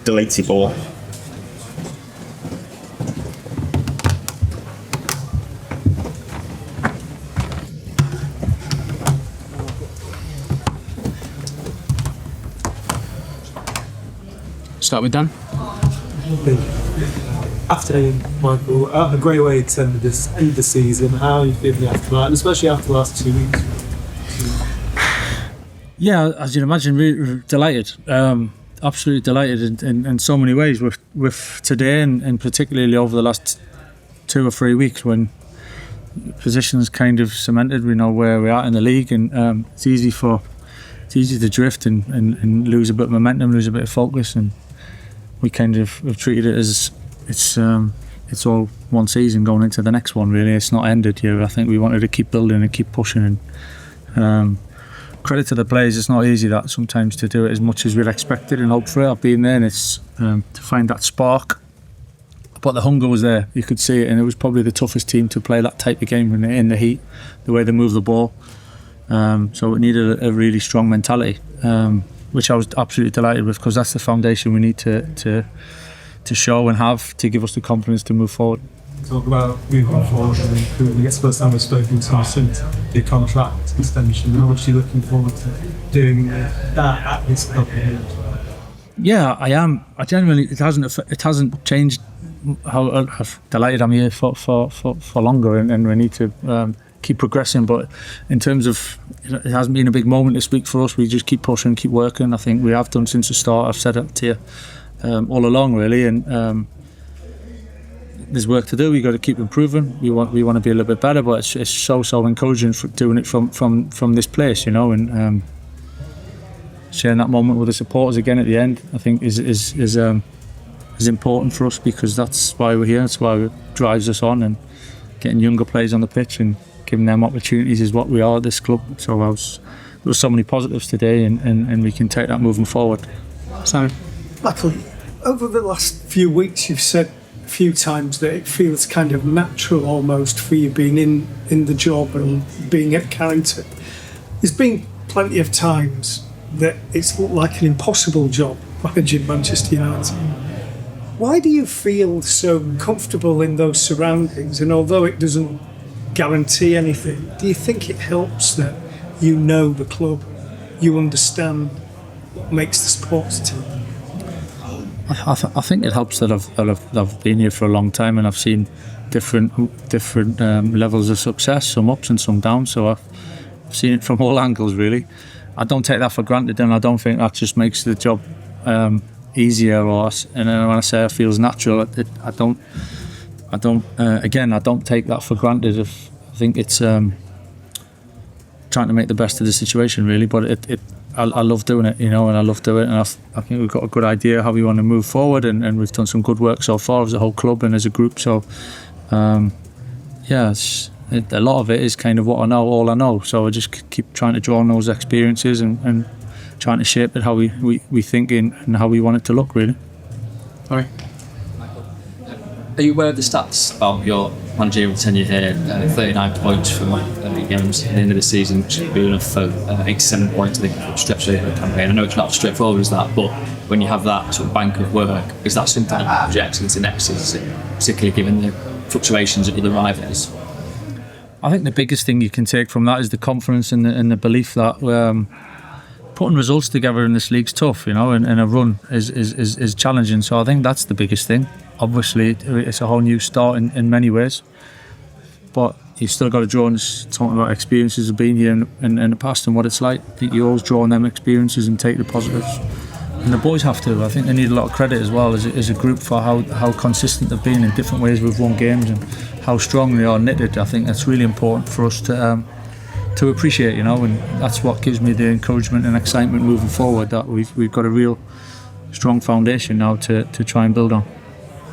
deletes your ball. Start with Dan. After Michael, a great way to end the season. How are you feeling after that, and especially after the last 2 weeks? Yeah, as you'd imagine, really delighted. Absolutely delighted in so many ways with today, and particularly over the last 2 or 3 weeks when positions kind of cemented. We know where we're at in the league, and it's easy to drift and lose a bit of momentum, lose a bit of focus, and we kind of have treated it as it's all one season going into the next one. Really, it's not ended here. I think we wanted to keep building and keep pushing, and credit to the players. It's not easy that sometimes to do it as much as we'd expected and hoped for it. I've been there, and it's to find that spark. But the hunger was there. You could see it, and it was probably the toughest team to play that type of game in the heat, the way they move the ball. So it needed a really strong mentality, which I was absolutely delighted with, because that's the foundation we need to show and have to give us the confidence to move forward. Talk about moving forward, and I guess the first time we've spoken to him since the contract extension. How much are you looking forward to doing that at this club? Yeah, I am. I genuinely, it hasn't changed how delighted I'm here for longer, and we need to keep progressing. But in terms of, it hasn't been a big moment this week for us. We just keep pushing, keep working. I think we have done since the start. I've said it to you all along, really, and there's work to do. We've got to keep improving. We want to be a little bit better, but it's so encouraging for doing it from this place, you know, and sharing that moment with the supporters again at the end, I think is important for us, because that's why we're here. That's why it drives us on, and getting younger players on the pitch and giving them opportunities is what we are at this club. So there was so many positives today, and we can take that moving forward. Simon. Michael, over the last few weeks you've said a few times that it feels kind of natural almost for you being in the job and being at Carrington. There's been plenty of times that it's looked like an impossible job managing Manchester United. Why do you feel so comfortable in those surroundings? And although it doesn't guarantee anything, do you think it helps that you know the club, you understand what makes the sports team? I think it helps that I've been here for a long time, and I've seen different levels of success, some ups and some downs. So I've seen it from all angles, really. I don't take that for granted, and I don't think that just makes the job easier. And when I say it feels natural, I don't take that for granted. I think it's trying to make the best of the situation, really. But I love doing it, you know, and I love doing it, and I think we've got a good idea how we want to move forward, and we've done some good work so far as a whole club and as a group. So a lot of it is kind of what I know, all I know. So I just keep trying to draw on those experiences and trying to shape it how we think and how we want it to look, really. All right. Are you aware of the stats about your managerial tenure here? 39 points from games at the end of the season, which would be enough for 87 points, I think, stretch over the campaign. I know it's not as straightforward as that, but when you have that sort of bank of work, is that something that projects into next season, particularly given the fluctuations at other rivals? I think the biggest thing you can take from that is the confidence and the belief that putting results together in this league's tough, you know, and a run is challenging. So I think that's the biggest thing. Obviously, it's a whole new start in many ways, but you've still got to draw on talking about experiences of being here in the past and what it's like. I think you always draw on them experiences and take the positives. And the boys have to. I think they need a lot of credit as well as a group for how consistent they've been in different ways we've won games and how strong they are knitted. I think that's really important for us to appreciate, you know, and that's what gives me the encouragement and excitement moving forward, that we've got a real strong foundation now to try and build on.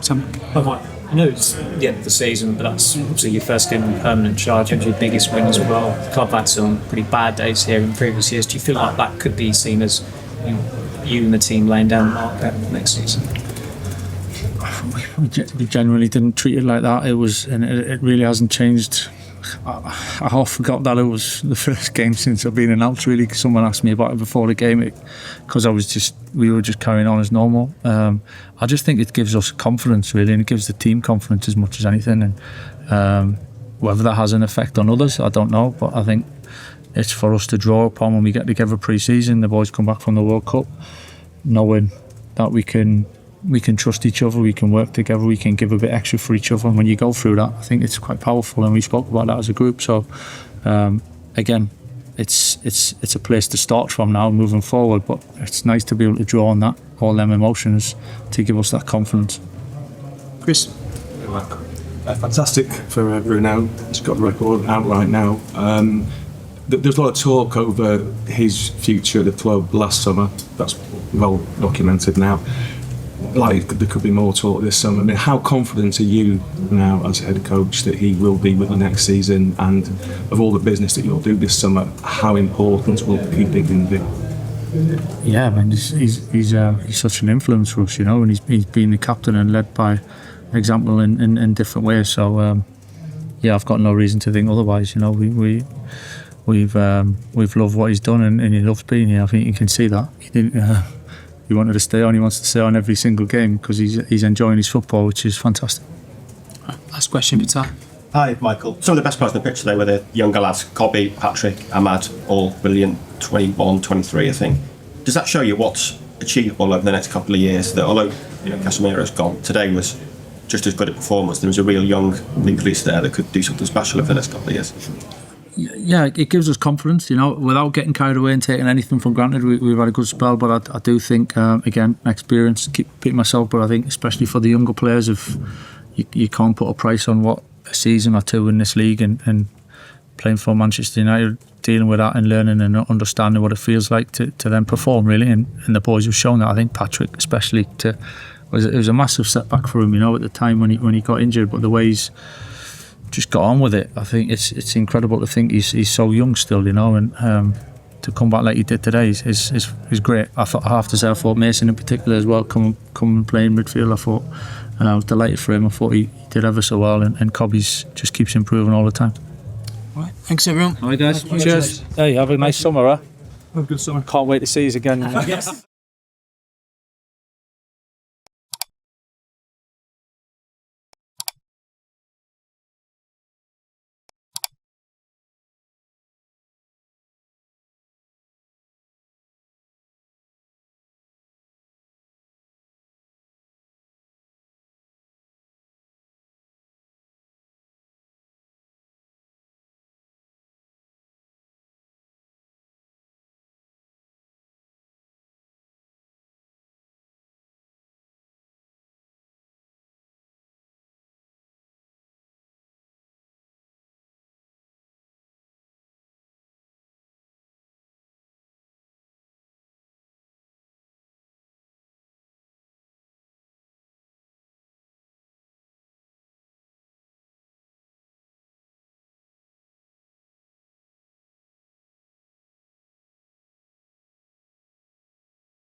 I know it's the end of the season, but that's obviously your first game in permanent charge and your biggest win as well. The club had some pretty bad days here in previous years. Do you feel like that could be seen as you and the team laying down the mark next season? We generally didn't treat it like that. It really hasn't changed I half forgot that it was the first game since I've been announced. Really, someone asked me about it before the game because we were just carrying on as normal. I just think it gives us confidence, really, and it gives the team confidence as much as anything. And whether that has an effect on others, I don't know. But I think it's for us to draw upon when we get together pre-season. The boys come back from the World Cup, knowing that we can trust each other, we can work together, we can give a bit extra for each other. And when you go through that, I think it's quite powerful, and we spoke about that as a group. So again, it's a place to start from now moving forward, but it's nice to be able to draw on that, all them emotions, to give us that confidence. Chris? Fantastic for Bruno. He's got the record out right now. There's a lot of talk over his future at the club last summer. That's well documented now. Like, there could be more talk this summer. I mean, how confident are you now as head coach that he will be with the next season, and of all the business that you'll do this summer, how important will keeping be? Yeah, I mean, he's such an influence for us, you know, and he's been the captain and led by example in different ways. So yeah, I've got no reason to think otherwise. You know, we've loved what he's done, and he loves being here. I think you can see that. He wanted to stay on. He wants to stay on every single game because he's enjoying his football, which is fantastic. Last question, Peter. Hi, Michael. Some of the best players on the pitch today were the younger lads, Kobbie, Patrick, Amad, all brilliant, 21, 23, I think. Does that show you what's achievable over the next couple of years? That although Casemiro's gone, today was just as good a performance. There was a real young nucleus there that could do something special over the next couple of years. Yeah, it gives us confidence, you know, without getting carried away and taking anything for granted. We've had a good spell, but I do think, again, experience, keep repeating myself, but I think especially for the younger players, if you can't put a price on what a season or two in this league and playing for Manchester United, dealing with that and learning and understanding what it feels like to then perform, really. And the boys have shown that. I think Patrick especially, it was a massive setback for him, you know, at the time when he got injured, but the way he's just got on with it, I think it's incredible to think he's so young still, you know, and to come back like he did today is great. I have to say, I thought Mason in particular as well, come and play in midfield. I thought, and I was delighted for him. I thought he did ever so well, and Kobbie's just keeps improving all the time. All right, thanks everyone. All right, guys. Cheers. Hey, have a nice summer, huh? Have a good summer. Can't wait to see you again.